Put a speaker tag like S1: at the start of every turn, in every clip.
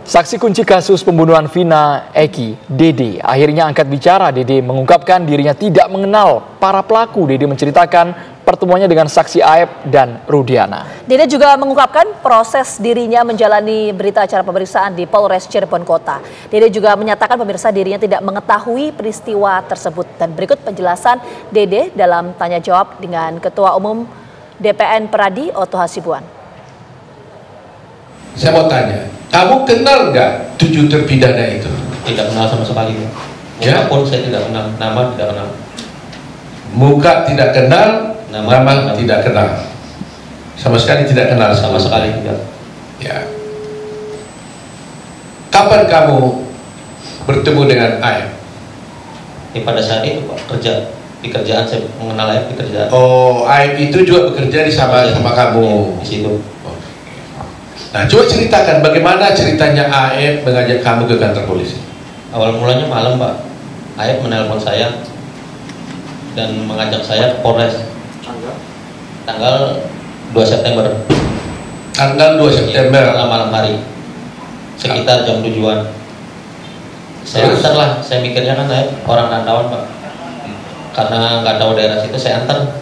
S1: Saksi kunci kasus pembunuhan Vina Eki, Dede, akhirnya angkat bicara. Dede mengungkapkan dirinya tidak mengenal para pelaku. Dede menceritakan pertemuannya dengan saksi Aep dan Rudiana.
S2: Dede juga mengungkapkan proses dirinya menjalani berita acara pemeriksaan di Polres Cirebon Kota. Dede juga menyatakan pemirsa dirinya tidak mengetahui peristiwa tersebut. Dan berikut penjelasan Dede dalam tanya jawab dengan Ketua Umum DPN Peradi Oto Hasibuan.
S3: Saya mau tanya, kamu kenal nggak 7 terpidana itu?
S4: Tidak kenal sama sekali.
S3: Ya?
S4: Pun saya tidak kenal, nama tidak kenal.
S3: Muka tidak kenal, nama
S4: tidak
S3: tidak kenal. Sama sekali tidak kenal.
S4: Sama sekali tidak.
S3: Ya. Kapan kamu bertemu dengan Aep?
S4: Pada saat itu Pak, kerja di kerjaan saya mengenal Aep di kerjaan.
S3: Oh, Aep itu juga bekerja sama kamu.
S4: Di situ.
S3: Nah, coba ceritakan bagaimana ceritanya Aep mengajak kamu ke kantor polisi.
S4: Awal mulanya malam Pak, Aep menelpon saya dan mengajak saya ke Polres. Tanggal 2 September.
S3: Tanggal 2 September.
S4: Malam hari. Sekitar jam 7-an. Saya antar lah, saya mikirnya kan Aep orang rantauan Pak. Karena nggak tahu daerah situ, saya antar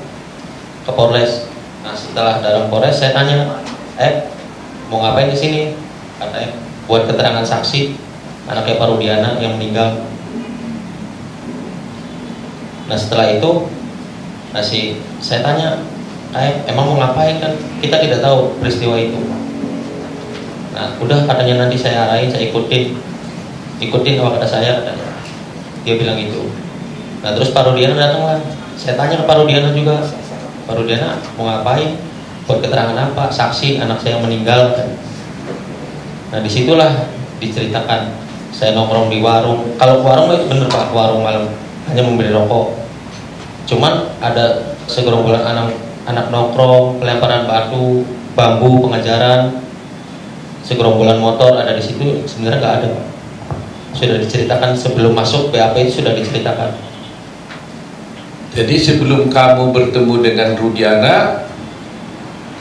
S4: ke Polres. Nah, setelah dalam Polres saya tanya, mau ngapain di sini? Katanya buat keterangan saksi anaknya Pak Rudiana yang meninggal. Nah, setelah itu saya tanya, emang mau ngapain, kan kita tidak tahu peristiwa itu. Nah, udah katanya nanti saya arahin, saya ikutin apa kata saya, katanya. Dia bilang gitu. Nah, terus Pak Rudiana datang lah. Saya tanya ke Pak Rudiana juga, Pak Rudiana mau ngapain? Buat keterangan apa? Saksi anak saya meninggal. Nah, disitulah diceritakan saya nongkrong di warung. Kalau warung itu bener Pak, warung malam hanya membeli rokok. Cuman ada segerombolan anak nongkrong, pelemparan batu, bambu, pengajaran, segerombolan motor ada di situ. Sebenarnya nggak ada Pak. Sudah diceritakan sebelum masuk BAP itu sudah diceritakan.
S3: Jadi sebelum kamu bertemu dengan Rudiana,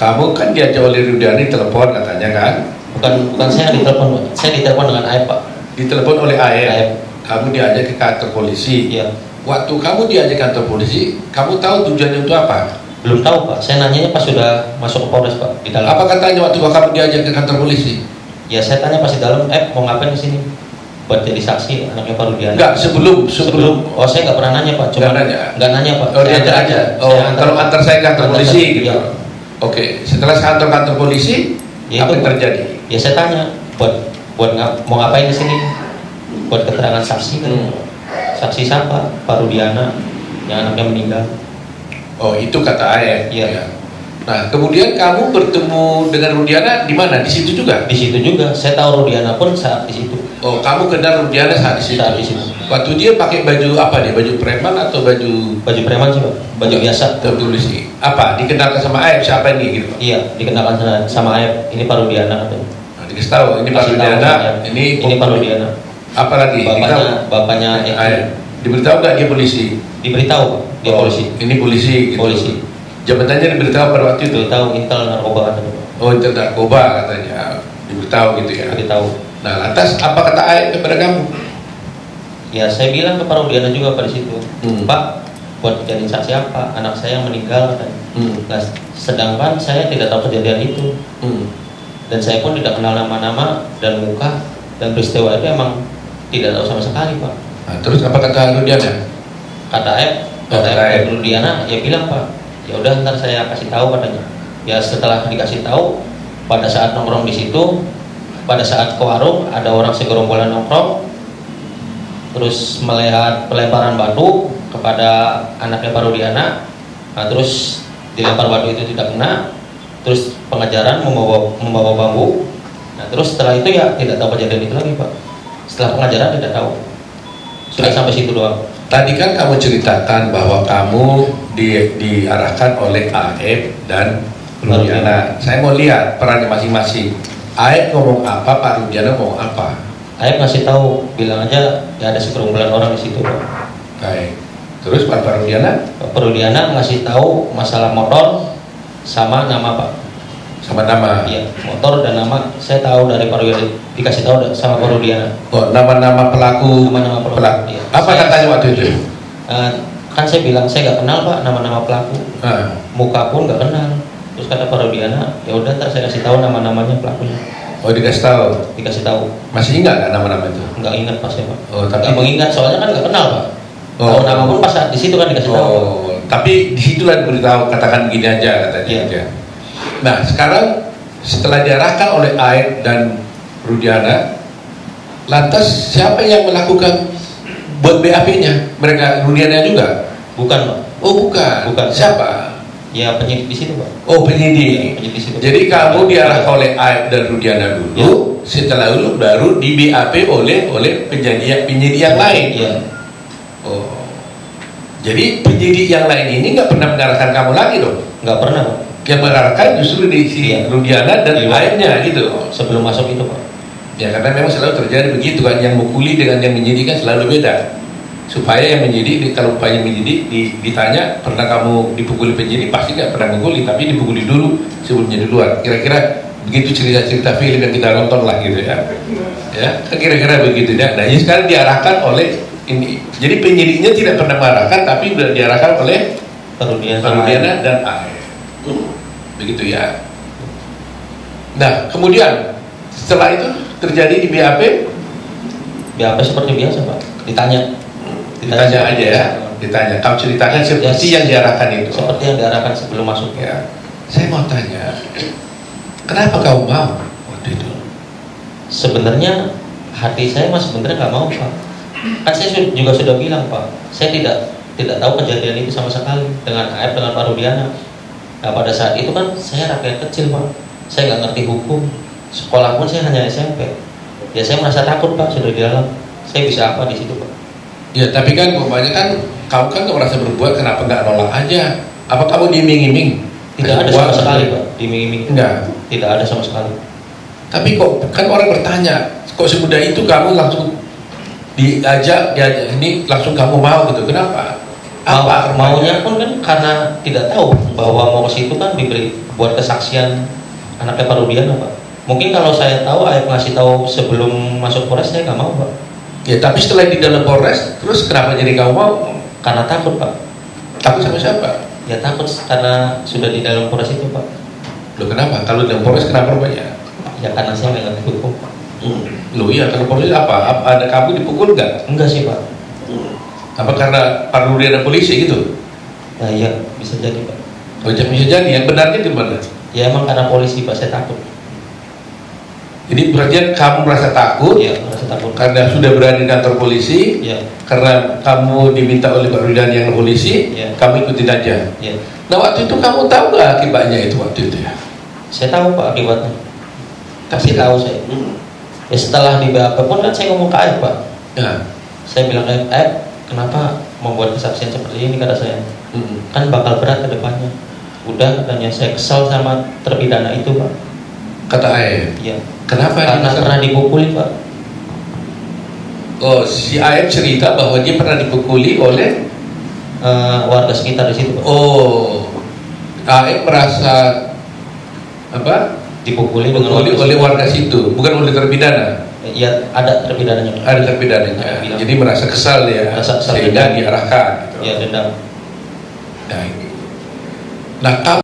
S3: kamu kan diajak oleh Rudiana telepon katanya kan?
S4: Bukan saya ditelepon, saya ditelepon dengan Aep Pak.
S3: Ditelepon oleh Aep. Kamu diajak ke kantor polisi.
S4: Iya.
S3: Waktu kamu diajak ke kantor polisi, kamu tahu tujuannya untuk apa?
S4: Belum tahu Pak. Saya nanyanya pas sudah masuk ke Polres Pak di dalam.
S3: Apa katanya waktu kamu diajak ke kantor polisi?
S4: Ya saya tanya pas di dalam, mau ngapain di sini? Buat jadi saksi anaknya Pak Rudiana.
S3: Enggak, sebelum.
S4: Oh, saya nggak pernah nanya Pak. Cuma nggak nanya Pak.
S3: Oh, diajak aja. Oh, kalau antar saya ke kantor polisi gitu.
S4: Ya.
S3: Oke, setelah saya kantor polisi,
S4: ya,
S3: apa yang terjadi?
S4: Ya saya tanya, mau ngapain di sini? Buat keterangan saksi kan? Saksi siapa? Pak Rudiana yang anaknya meninggal.
S3: Oh, itu kata Aep.
S4: Iya.
S3: Ya. Nah, kemudian kamu bertemu dengan Rudiana di mana? Di situ juga?
S4: Di situ juga. Saya tahu Rudiana pun saat di situ.
S3: Oh, kamu kenal Rudiana saat di situ?
S4: Saat di situ.
S3: Waktu dia pakai baju apa dia? Baju preman atau baju?
S4: Baju preman sih Pak. Baju biasa.
S3: Tertulis sih. Apa? Dikenalkan sama Aep siapa ini gitu?
S4: Iya, dikenalkan sama Aep. Ini Pak Rudiana katanya.
S3: Nah, dikasih tahu ini Pak Rudiana. Ini
S4: Pak Rudiana.
S3: Apa lagi?
S4: Bapaknya
S3: Aep. Diberitahu nggak dia polisi?
S4: Diberitahu Pak. Dia polisi.
S3: Ini polisi. Gitu.
S4: Polisi.
S3: Jabatannya diberitahu pada waktu itu?
S4: Diberitahu Intel narkoba katanya.
S3: Oh, Intel narkoba katanya. Diberitahu gitu ya?
S4: Diberitahu.
S3: Nah, lantas apa kata Aep kepada kamu?
S4: Ya, saya bilang ke Pak Rudiana juga pada situ. Pak, buat jadi saksi apa? Anak saya yang meninggal katanya. Nah, sedangkan saya tidak tahu kejadian itu. Dan saya pun tidak kenal nama-nama dan muka, dan peristiwa itu emang tidak tahu sama sekali Pak.
S3: Nah, terus apa kata Rudiana?
S4: Kata Aep Rudiana ya bilang Pak, ya udah ntar saya kasih tahu katanya. Ya setelah dikasih tahu, pada saat nongkrong di situ, pada saat ke warung ada orang segerombolan nongkrong, terus melihat pelemparan batu kepada anaknya Pak Rudiana. Nah, terus dilempar batu itu tidak kena, terus pengejaran membawa bambu. Nah, terus setelah itu ya tidak tahu kejadian itu lagi Pak. Setelah pengejaran tidak tahu. Sudah sampai situ doang.
S3: Tadi kan kamu ceritakan bahwa kamu diarahkan oleh Aep dan Rudiana. Saya mau lihat perannya masing-masing. Aep ngomong apa, Pak Rudiana ngomong apa?
S4: Aep ngasih tahu, bilang aja ya ada segerombolan orang di situ Pak.
S3: Baik. Terus Pak Rudiana?
S4: Pak Rudiana ngasih tahu masalah motor sama nama Pak.
S3: Sama nama.
S4: Iya, motor dan nama saya tahu dari Pak Rudiana, dikasih tahu sama Pak Rudiana.
S3: Oh, nama-nama pelaku.
S4: Nama-nama pelaku. Iya.
S3: Apa katanya waktu itu?
S4: Kan saya bilang saya nggak kenal Pak nama-nama pelaku. Muka pun nggak kenal. Terus kata Pak Rudiana, ya udah ntar saya kasih tahu nama-namanya pelakunya.
S3: Oh, dikasih tahu.
S4: Dikasih tahu.
S3: Masih ingat nggak nama-nama itu?
S4: Nggak ingat pas ya Pak.
S3: Oh, tapi
S4: nggak mengingat soalnya kan nggak kenal Pak.
S3: Oh.
S4: Tahu nama pun pas di situ kan dikasih tahu.
S3: Oh, tapi disitulah diberitahu, katakan begini aja katanya.
S4: Iya.
S3: Nah, sekarang setelah diarahkan oleh Aep dan Rudiana, lantas siapa yang melakukan buat BAP-nya? Mereka Rudiana juga?
S4: Bukan Pak.
S3: Oh, bukan.
S4: Bukan.
S3: Siapa?
S4: Ya penyidik di situ Pak.
S3: Oh, penyidik.
S4: Ya, penyidik di situ.
S3: Jadi kamu diarahkan oleh Aep dan Rudiana dulu, setelah itu baru di BAP oleh penyidik yang lain.
S4: Iya.
S3: Oh. Jadi penyidik yang lain ini nggak pernah mengarahkan kamu lagi dong?
S4: Nggak pernah Pak.
S3: Yang mengarahkan justru di si Rudiana dan lainnya gitu.
S4: Sebelum masuk itu Pak.
S3: Ya karena memang selalu terjadi begitu kan, yang mukuli dengan yang menyidik kan selalu beda. Supaya yang menyidik, kalau upaya menyidik ditanya pernah kamu dipukuli penyidik, pasti nggak pernah mukuli, tapi dipukuli dulu sebelumnya duluan. Kira-kira begitu cerita-cerita film yang kita nonton lah gitu ya. Ya, kira-kira begitu ya. Nah ini sekarang diarahkan oleh ini. Jadi penyidiknya tidak pernah mengarahkan, tapi sudah diarahkan oleh Rudiana dan Aep. Begitu ya. Nah kemudian setelah itu terjadi di BAP.
S4: BAP seperti biasa Pak. Ditanya
S3: aja ya. Ditanya. Kamu ceritakan seperti yang diarahkan itu.
S4: Seperti yang diarahkan sebelum masuk.
S3: Ya. Saya mau tanya, kenapa kamu mau waktu itu?
S4: Sebenarnya hati saya mas sebenarnya nggak mau Pak. Kan saya juga sudah bilang Pak, saya tidak tahu kejadian itu sama sekali dengan Aep dengan Pak Rudiana. Nah pada saat itu kan saya rakyat kecil Pak, saya nggak ngerti hukum, sekolah pun saya hanya SMP. Ya saya merasa takut Pak sudah di dalam. Saya bisa apa di situ Pak?
S3: Ya tapi kan umpamanya kan kamu kan nggak merasa berbuat, kenapa nggak nolak aja? Apa kamu diiming-iming?
S4: Tidak ada sama sekali Pak, diiming-iming.
S3: Enggak.
S4: Tidak ada sama sekali.
S3: Tapi kok kan orang bertanya, kok semudah itu kamu langsung diajak ini langsung kamu mau gitu? Kenapa?
S4: Maunya pun kan karena tidak tahu bahwa mau ke situ kan diberi buat kesaksian anaknya Pak Rudiana Pak. Mungkin kalau saya tahu, Aep ngasih tahu sebelum masuk Polres saya nggak mau Pak.
S3: Ya tapi setelah di dalam Polres, terus kenapa jadi kamu mau?
S4: Karena takut Pak.
S3: Takut sama siapa?
S4: Ya takut karena sudah di dalam Polres itu Pak.
S3: Loh kenapa? Kalau di dalam Polres kenapa rupanya?
S4: Ya karena saya nggak ngerti hukum.
S3: Loh iya, kalau Polres apa? Ada kamu dipukul nggak?
S4: Enggak sih Pak.
S3: Apa karena Pak Rudiana polisi gitu?
S4: Nah iya bisa jadi Pak.
S3: Oh bisa jadi, yang benarnya di mana?
S4: Ya emang karena polisi Pak, saya takut.
S3: Jadi berarti kamu merasa takut?
S4: Iya merasa takut.
S3: Karena sudah berada di kantor polisi?
S4: Iya.
S3: Karena kamu diminta oleh Pak Rudiana yang polisi?
S4: Iya.
S3: Kamu ikutin aja?
S4: Iya.
S3: Nah waktu itu kamu tahu nggak akibatnya itu waktu itu ya?
S4: Saya tahu Pak akibatnya.
S3: Tapi
S4: Tahu saya. Ya setelah di BAP pun kan saya ngomong ke Aep Pak.
S3: Ya.
S4: Saya bilang ke Aep, kenapa membuat kesaksian seperti ini kata saya. Kan bakal berat ke depannya. Udah katanya saya kesal sama terpidana itu Pak.
S3: Kata Aep.
S4: Iya.
S3: Kenapa?
S4: Karena pernah dipukuli Pak.
S3: Oh si Aep cerita bahwa dia pernah dipukuli oleh
S4: Warga sekitar di situ Pak.
S3: Oh Aep merasa apa?
S4: Dipukuli
S3: oleh warga situ, bukan oleh terpidana.
S4: Ya ada terpidananya Pak.
S3: Ada terpidananya.
S4: Bilang.
S3: Jadi merasa kesal ya,
S4: Merasa kesal,
S3: sehingga diarahkan. Gitu.
S4: Ya dendam.
S3: Nah, ini. Nah, kamu